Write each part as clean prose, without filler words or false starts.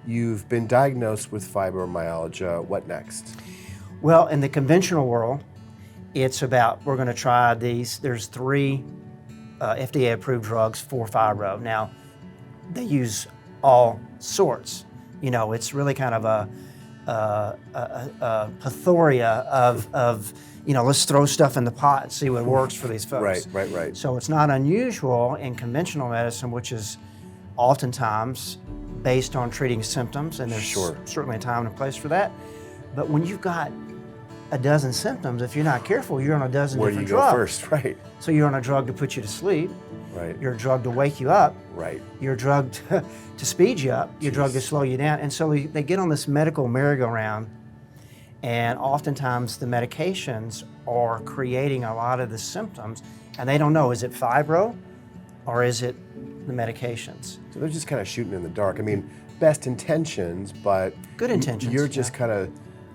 You've been diagnosed with fibromyalgia. What next? Well, in the conventional world, it's about, we're going to try these. There's 3 FDA-approved drugs for fibro. Now, they use all sorts. You know, it's really kind of a plethora of you know, let's throw stuff in the pot and see what works for these folks. Right. So it's not unusual in conventional medicine, which is oftentimes based on treating symptoms, and there's certainly a time and a place for that. But when you've got a dozen symptoms, if you're not careful, you're on a dozen different drugs. Where do you go first? Right. So you're on a drug to put you to sleep. Right. You're a drug to wake you up. Right. You're a drug to speed you up. You're a drug to slow you down. And so they get on this medical merry-go-round, and oftentimes the medications are creating a lot of the symptoms, and they don't know, is it fibro or is it the medications? So they're just kind of shooting in the dark. I mean, best intentions, but good intentions. You're just kind of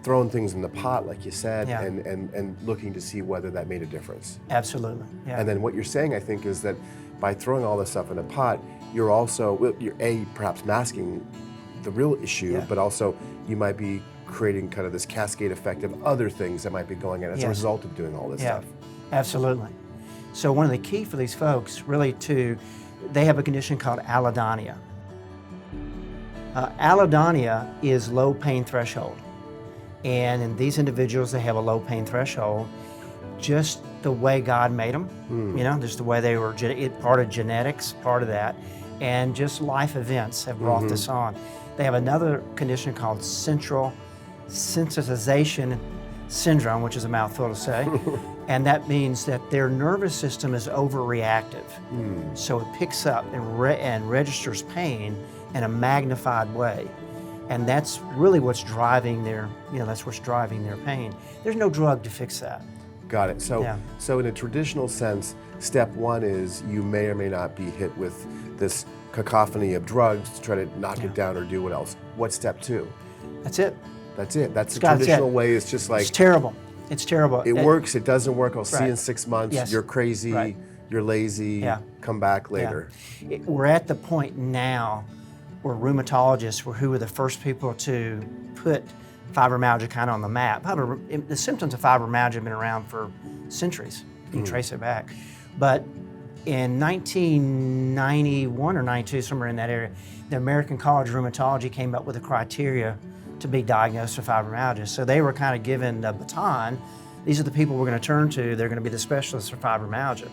throwing things in the pot, like you said, Yeah. and looking to see whether that made a difference. Absolutely. Yeah. And then what you're saying, I think, is that by throwing all this stuff in a pot, you're also, well, you're perhaps masking the real issue, but also you might be creating kind of this cascade effect of other things that might be going on as a result of doing all this stuff. Absolutely. So one of the key for these folks really they have a condition called allodynia. Allodynia is low pain threshold. And in these individuals, they have a low pain threshold, just the way God made them, you know, just the way they were, part of genetics, part of that, and just life events have brought this on. They have another condition called central sensitization syndrome, which is a mouthful to say, and that means that their nervous system is overreactive. So it picks up and registers pain in a magnified way. And that's really what's driving their, that's what's driving their pain. There's no drug to fix that. Got it. So in a traditional sense, step 1 is you may or may not be hit with this cacophony of drugs to try to knock it down or do what else. What's step 2? That's it. That's it. That's the traditional way. It's just like... It's terrible. It's terrible. It works, it doesn't work, I'll see you in 6 months, you're crazy, you're lazy, come back later. We're at the point now where rheumatologists who were the first people to put fibromyalgia kind of on the map. The symptoms of fibromyalgia have been around for centuries. You can trace it back. But in 1991 or 92, somewhere in that area, the American College of Rheumatology came up with a criteria to be diagnosed with fibromyalgia. So they were kind of given the baton. These are the people we're going to turn to. They're going to be the specialists for fibromyalgia.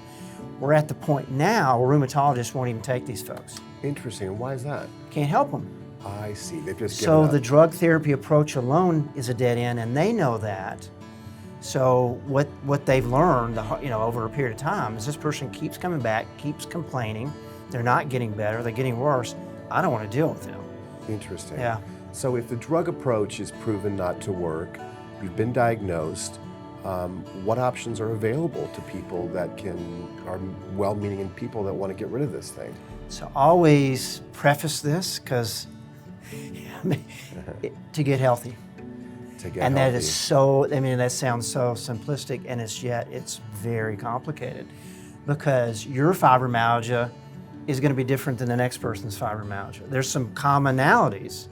We're at the point now where rheumatologists won't even take these folks. Interesting. And why is that? Can't help them. I see. They've just given up. The drug therapy approach alone is a dead end, and they know that. So what they've learned, over a period of time is this person keeps coming back, keeps complaining. They're not getting better. They're getting worse. I don't want to deal with them. Interesting. Yeah. So if the drug approach is proven not to work, you've been diagnosed, what options are available to people that are well-meaning and people that want to get rid of this thing? So always preface this because to get healthy. That is that sounds so simplistic, and it's very complicated because your fibromyalgia is going to be different than the next person's fibromyalgia. There's some commonalities,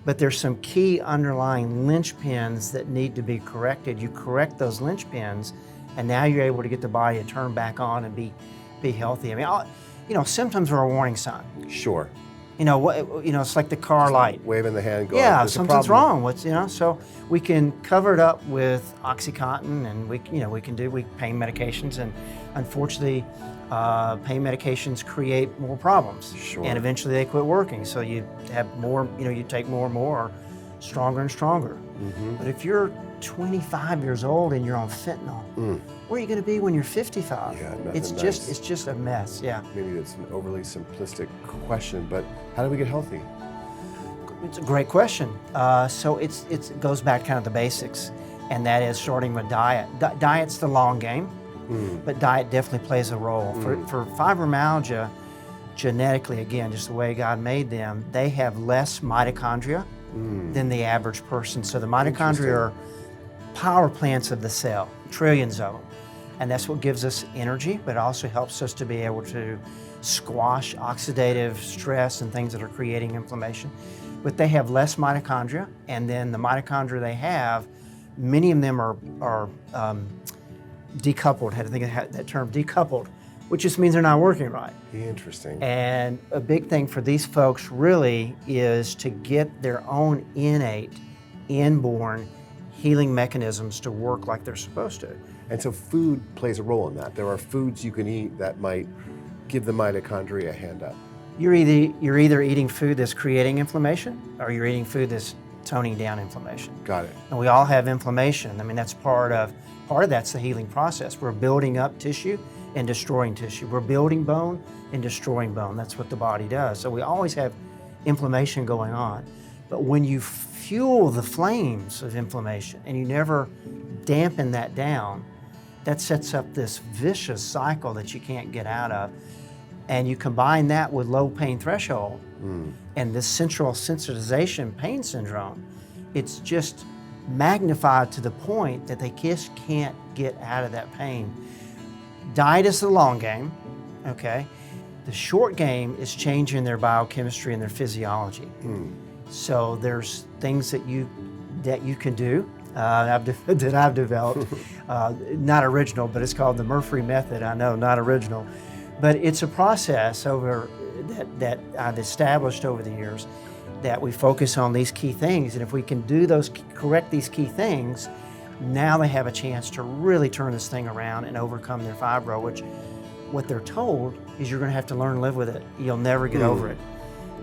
but there's some key underlying linchpins that need to be corrected. You correct those linchpins, and now you're able to get the body to turn back on and be healthy. I mean, symptoms are a warning sign. Sure. It's like the car light. Waving the hand, going, yeah, something's wrong. So we can cover it up with OxyContin, and we can do pain medications, and unfortunately, pain medications create more problems. Sure. And eventually they quit working. So you have more, you take more and more, stronger and stronger. But if you're 25 years old and you're on fentanyl, where are you going to be when you're 55? Yeah, it's just a mess. Yeah. Maybe it's an overly simplistic question, but how do we get healthy? It's a great question. So it goes back kind of the basics, and that is starting with diet. Diet's the long game, but diet definitely plays a role. For fibromyalgia, genetically, again, just the way God made them, they have less mitochondria than the average person. So the mitochondria are power plants of the cell, trillions of them. And that's what gives us energy, but it also helps us to be able to squash oxidative stress and things that are creating inflammation. but they have less mitochondria, and then the mitochondria they have, many of them are decoupled. I had to think of that term, decoupled, which just means they're not working right. Interesting. And a big thing for these folks really is to get their own innate, inborn healing mechanisms to work like they're supposed to. And so food plays a role in that. There are foods you can eat that might give the mitochondria a hand up. You're either eating food that's creating inflammation, or you're eating food that's toning down inflammation. Got it. And we all have inflammation. I mean, that's part of that's the healing process. We're building up tissue and destroying tissue. We're building bone and destroying bone. That's what the body does. So we always have inflammation going on. But when you fuel the flames of inflammation and you never dampen that down, that sets up this vicious cycle that you can't get out of. And you combine that with low pain threshold and this central sensitization pain syndrome, it's just magnified to the point that they just can't get out of that pain. Diet is the long game, okay? The short game is changing their biochemistry and their physiology. So there's things that you can do that I've developed, not original, but it's called the Murphree method. I know, not original, but it's a process that I've established over the years that we focus on these key things, and if we can do correct these key things, now they have a chance to really turn this thing around and overcome their fibro, which what they're told is you're going to have to learn to live with it. You'll never get over it.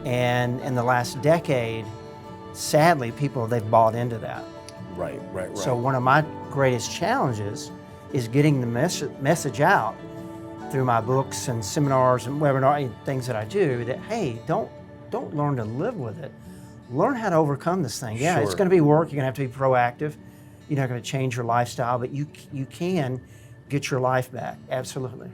And in the last decade, sadly, they've bought into that. Right. So one of my greatest challenges is getting the message out through my books and seminars and webinars and things that I do that, hey, don't learn to live with it. Learn how to overcome this thing. Yeah, It's going to be work. You're going to have to be proactive. You're not going to change your lifestyle, but you can get your life back. Absolutely.